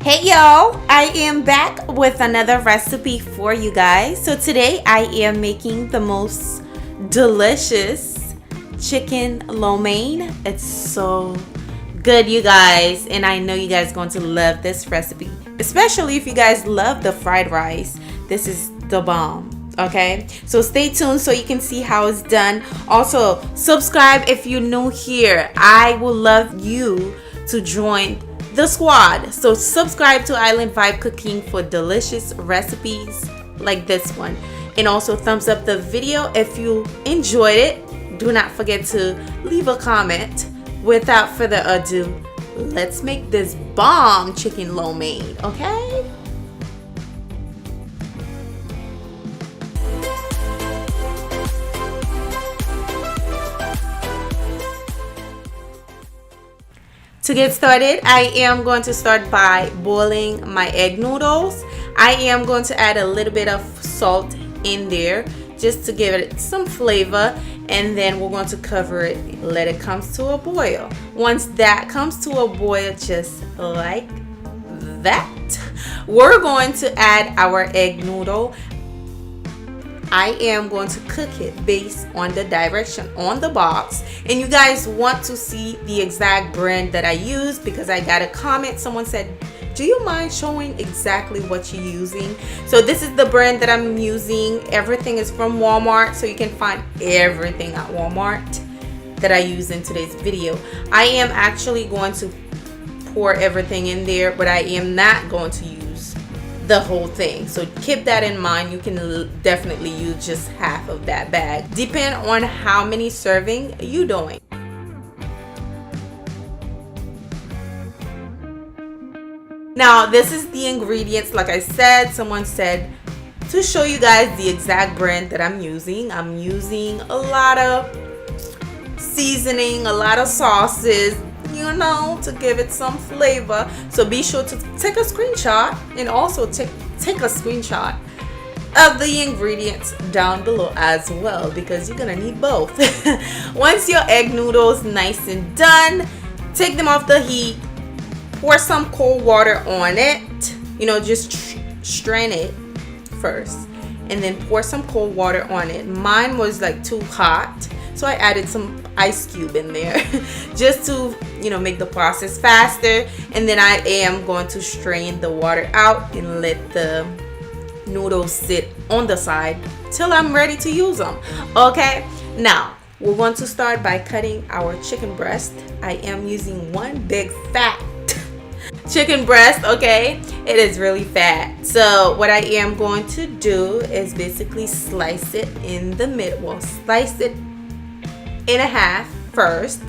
Hey y'all, I am back with another recipe for you guys. So today I am making the most delicious chicken lo mein. It's so good, you guys, and I know you guys are going to love this recipe, especially if you guys love the fried rice. This is the bomb. Okay, so stay tuned so you can see how it's done. Also, subscribe if you're new here. I would love you to join the squad. So subscribe to Island Vibe Cooking for delicious recipes like this one, and also thumbs up the video if you enjoyed it. Do not forget to leave a comment. Without further ado, let's make this bomb chicken lo mein, okay? To get started, I am going to start by boiling my egg noodles. I am going to add a little bit of salt in there just to give it some flavor, and then we're going to cover it, let it come to a boil. Once that comes to a boil, just like that, we're going to add our egg noodle. I am going to cook it based on the direction on the box, and you guys want to see the exact brand that I use because I got a comment. Someone said, do you mind showing exactly what you're using? So this is the brand that I'm using. Everything is from Walmart, so you can find everything at Walmart that I use in today's video. I am actually going to pour everything in there, but I am not going to use the whole thing, so keep that in mind. You can definitely use just half of that bag, depend on how many serving you doing. Now this is the ingredients. Like I said, someone said to show you guys the exact brand that I'm using. I'm using a lot of seasoning, a lot of sauces, you know, to give it some flavor. So be sure to take a screenshot, and also take a screenshot of the ingredients down below as well, because you're gonna need both. Once your egg noodles nice and done, take them off the heat, pour some cold water on it, you know, just strain it first and then pour some cold water on it. Mine was like too hot, so I added some ice cube in there just to, you know, make the process faster. And then I am going to strain the water out and let the noodles sit on the side till I'm ready to use them. Okay, now we're going to start by cutting our chicken breast. I am using one big fat chicken breast. Okay, it is really fat. So what I am going to do is basically slice it in the middle. Well, slice it in a half first,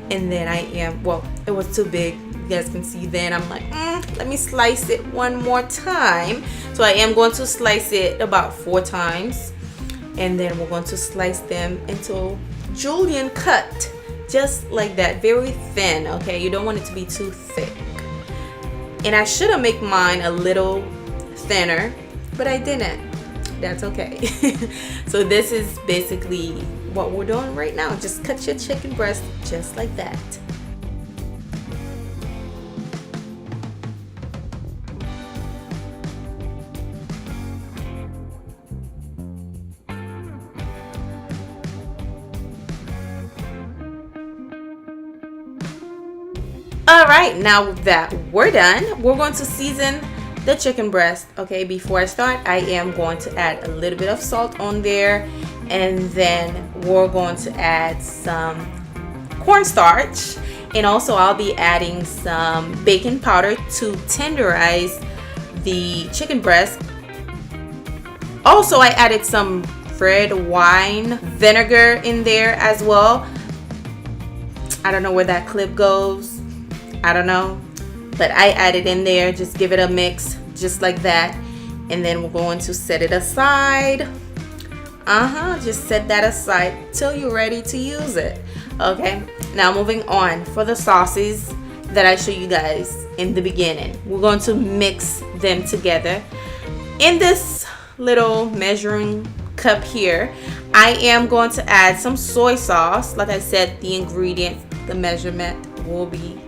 and then I am, well, it was too big, you guys can see. Then I'm like, let me slice it one more time. So I am going to slice it about 4 times, and then we're going to slice them into julienne cut, just like that, very thin. Okay, you don't want it to be too thick. And I should have made mine a little thinner, but I didn't. That's okay. So this is basically what we're doing right now. Just cut your chicken breast just like that. All right, now that we're done, we're going to season the chicken breast. Okay, before I start, I am going to add a little bit of salt on there, and then we're going to add some cornstarch, and also I'll be adding some baking powder to tenderize the chicken breast. Also, I added some red wine vinegar in there as well. I don't know where that clip goes, I don't know, but I added in there. Just give it a mix just like that, and then we're going to set it aside. Just set that aside till you're ready to use it. Okay, now moving on for the sauces that I showed you guys in the beginning. We're going to mix them together in this little measuring cup here. I am going to add some soy sauce. Like I said, the ingredients, the measurement will be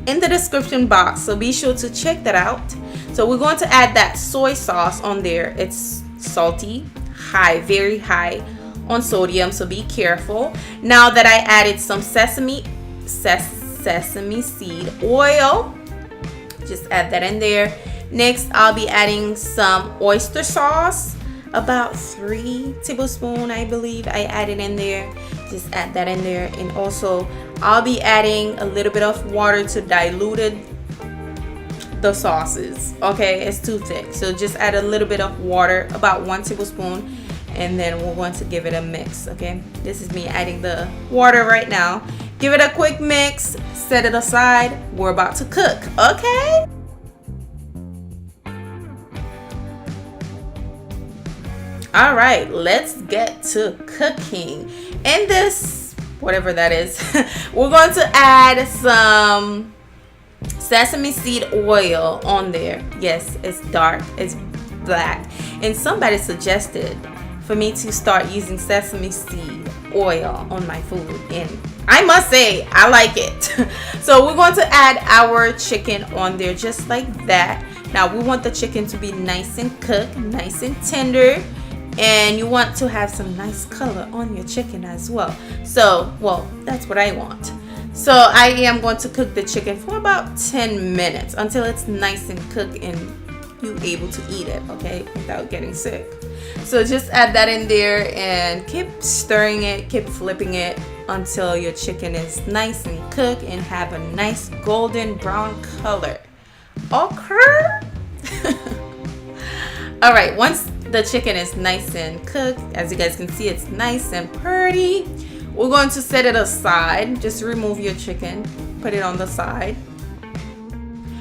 in the description box, so be sure to check that out. So we're going to add that soy sauce on there. It's salty, high, very high on sodium, so be careful. Now that I added some sesame seed oil, just add that in there. Next, I'll be adding some oyster sauce, about 3 tablespoons, I believe I added in there. Just add that in there. And also I'll be adding a little bit of water to dilute the sauces. Okay, it's too thick, so just add a little bit of water, about 1 tablespoon, and then we're going to give it a mix. Okay, this is me adding the water right now. Give it a quick mix, set it aside. We're about to cook. Okay, all right, let's get to cooking. In this, whatever that is, we're going to add some sesame seed oil on there. Yes, it's dark, it's black, and somebody suggested for me to start using sesame seed oil on my food, and I must say I like it. So we're going to add our chicken on there just like that. Now we want the chicken to be nice and cooked, nice and tender, and you want to have some nice color on your chicken as well. So, well, that's what I want. So I am going to cook the chicken for about 10 minutes until it's nice and cooked and you able to eat it, okay, without getting sick. So just add that in there and keep stirring it, keep flipping it until your chicken is nice and cooked and have a nice golden brown color. Okay. All right, once the chicken is nice and cooked, as you guys can see, it's nice and pretty. We're going to set it aside. Just remove your chicken, put it on the side.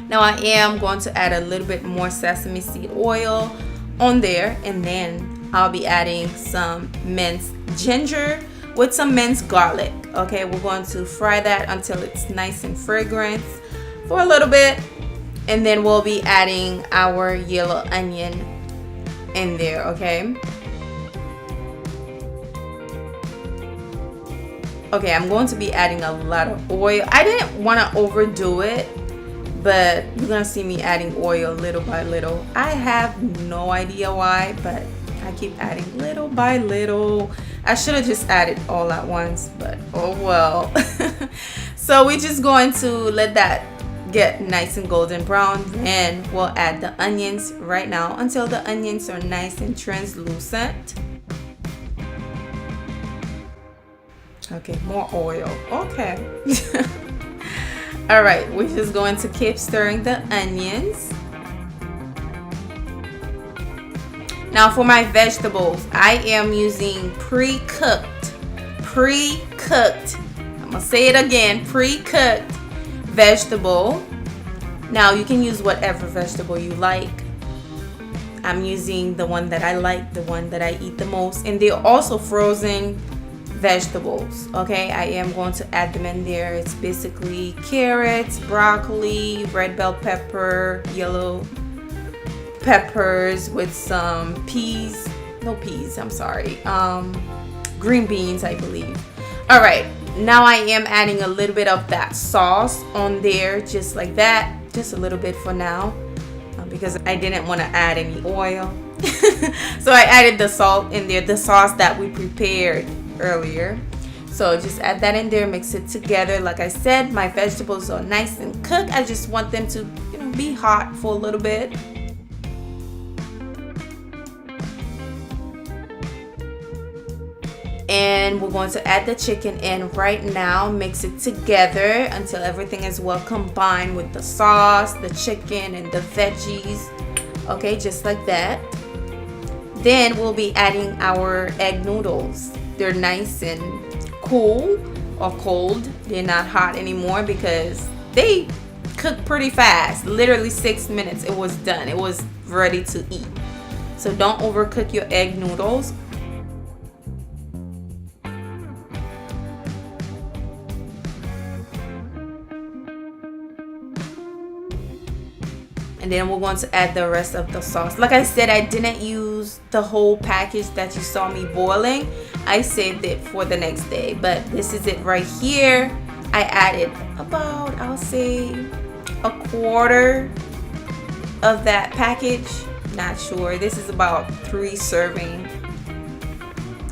Now I am going to add a little bit more sesame seed oil on there, and then I'll be adding some minced ginger with some minced garlic. Okay, we're going to fry that until it's nice and fragrant for a little bit, and then we'll be adding our yellow onion in there. Okay. Okay, I'm going to be adding a lot of oil. I didn't want to overdo it, but you're gonna see me adding oil little by little. I have no idea why, but I keep adding little by little. I should have just added all at once, but oh well. So we're just going to let that get nice and golden brown, and we'll add the onions right now until the onions are nice and translucent. Okay, more oil. Okay. All right, we're just going to keep stirring the onions. Now for my vegetables, I am using pre-cooked. I'm gonna say it again, pre-cooked vegetable. Now you can use whatever vegetable you like. I'm using the one that I like, the one that I eat the most, and they're also frozen vegetables. Okay, I am going to add them in there. It's basically carrots, broccoli, red bell pepper, yellow peppers with some green beans, I believe. All right, now I am adding a little bit of that sauce on there, just like that, just a little bit for now, because I didn't want to add any oil. So I added the salt in there, the sauce that we prepared earlier. So just add that in there, mix it together. Like I said, my vegetables are nice and cooked. I just want them to, be hot for a little bit. And we're going to add the chicken in right now. Mix it together until everything is well combined with the sauce, the chicken, and the veggies. Okay, just like that. Then we'll be adding our egg noodles. They're nice and cool or cold. They're not hot anymore because they cook pretty fast. Literally 6 minutes it was done. It was ready to eat. So don't overcook your egg noodles. And then we're going to add the rest of the sauce. Like I said, I didn't use the whole package that you saw me boiling. I saved it for the next day. But this is it right here. I added about, I'll say, a quarter of that package. Not sure. This is about 3 serving,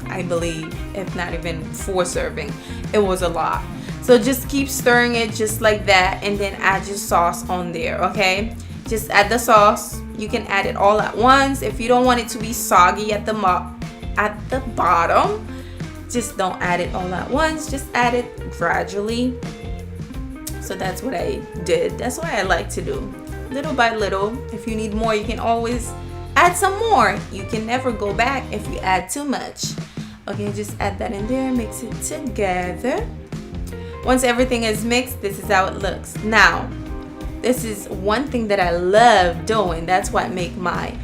I believe, if not even 4 serving. It was a lot. So just keep stirring it just like that, and then add your sauce on there, okay? Just add the sauce. You can add it all at once. If you don't want it to be soggy at the bottom, just don't add it all at once. Just add it gradually. So that's what I did. That's what I like to do, little by little. If you need more, you can always add some more. You can never go back if you add too much. Okay, just add that in there, mix it together. Once everything is mixed, this is how it looks. Now, this is one thing that I love doing. That's what makes my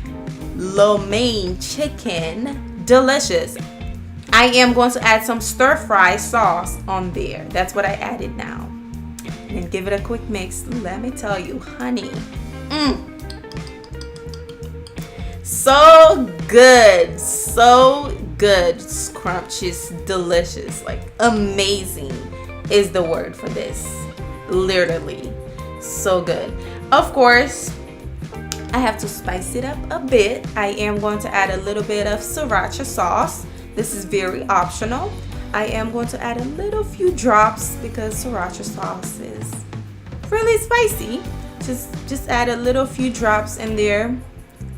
lo mein chicken delicious. I am going to add some stir-fry sauce on there. That's what I added now. And give it a quick mix. Let me tell you, honey. So good. So good. Scrumptious, delicious. Like amazing is the word for this. Literally. So good. Of course, I have to spice it up a bit. I am going to add a little bit of sriracha sauce. This is very optional. I am going to add a little few drops because sriracha sauce is really spicy. Just add a little few drops in there.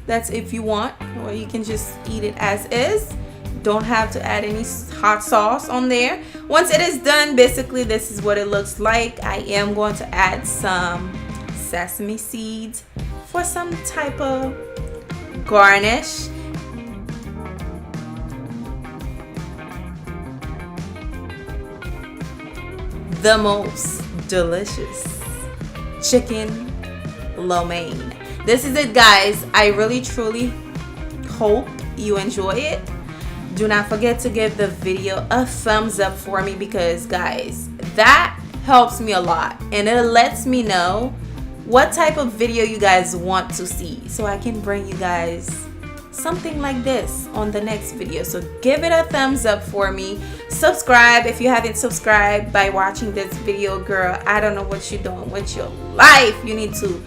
That's if you want, or you can just eat it as is. Don't have to add any hot sauce on there. Once it is done, basically this is what it looks like. I am going to add some sesame seeds for some type of garnish. The most delicious chicken lo mein. This is it, guys. I really truly hope you enjoy it. Do not forget to give the video a thumbs up for me, because guys, that helps me a lot and it lets me know what type of video you guys want to see, so I can bring you guys something like this on the next video. So give it a thumbs up for me. Subscribe if you haven't subscribed by watching this video. Girl, I don't know what you're doing with your life. You need to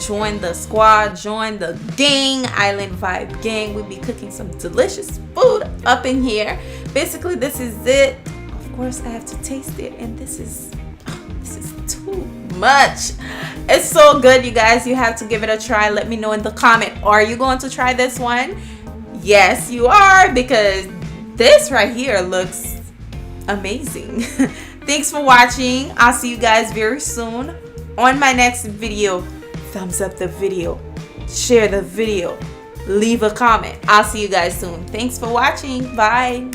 join the squad, join the gang, Island Vibe gang. We'll be cooking some delicious food up in here. Basically, this is it. Of course, I have to taste it, and this is too much. It's so good, you guys. You have to give it a try. Let me know in the comment, are you going to try this one? Yes, you are, because this right here looks amazing. Thanks for watching. I'll see you guys very soon on my next video. Thumbs up the video, share the video, leave a comment. I'll see you guys soon. Thanks for watching. Bye.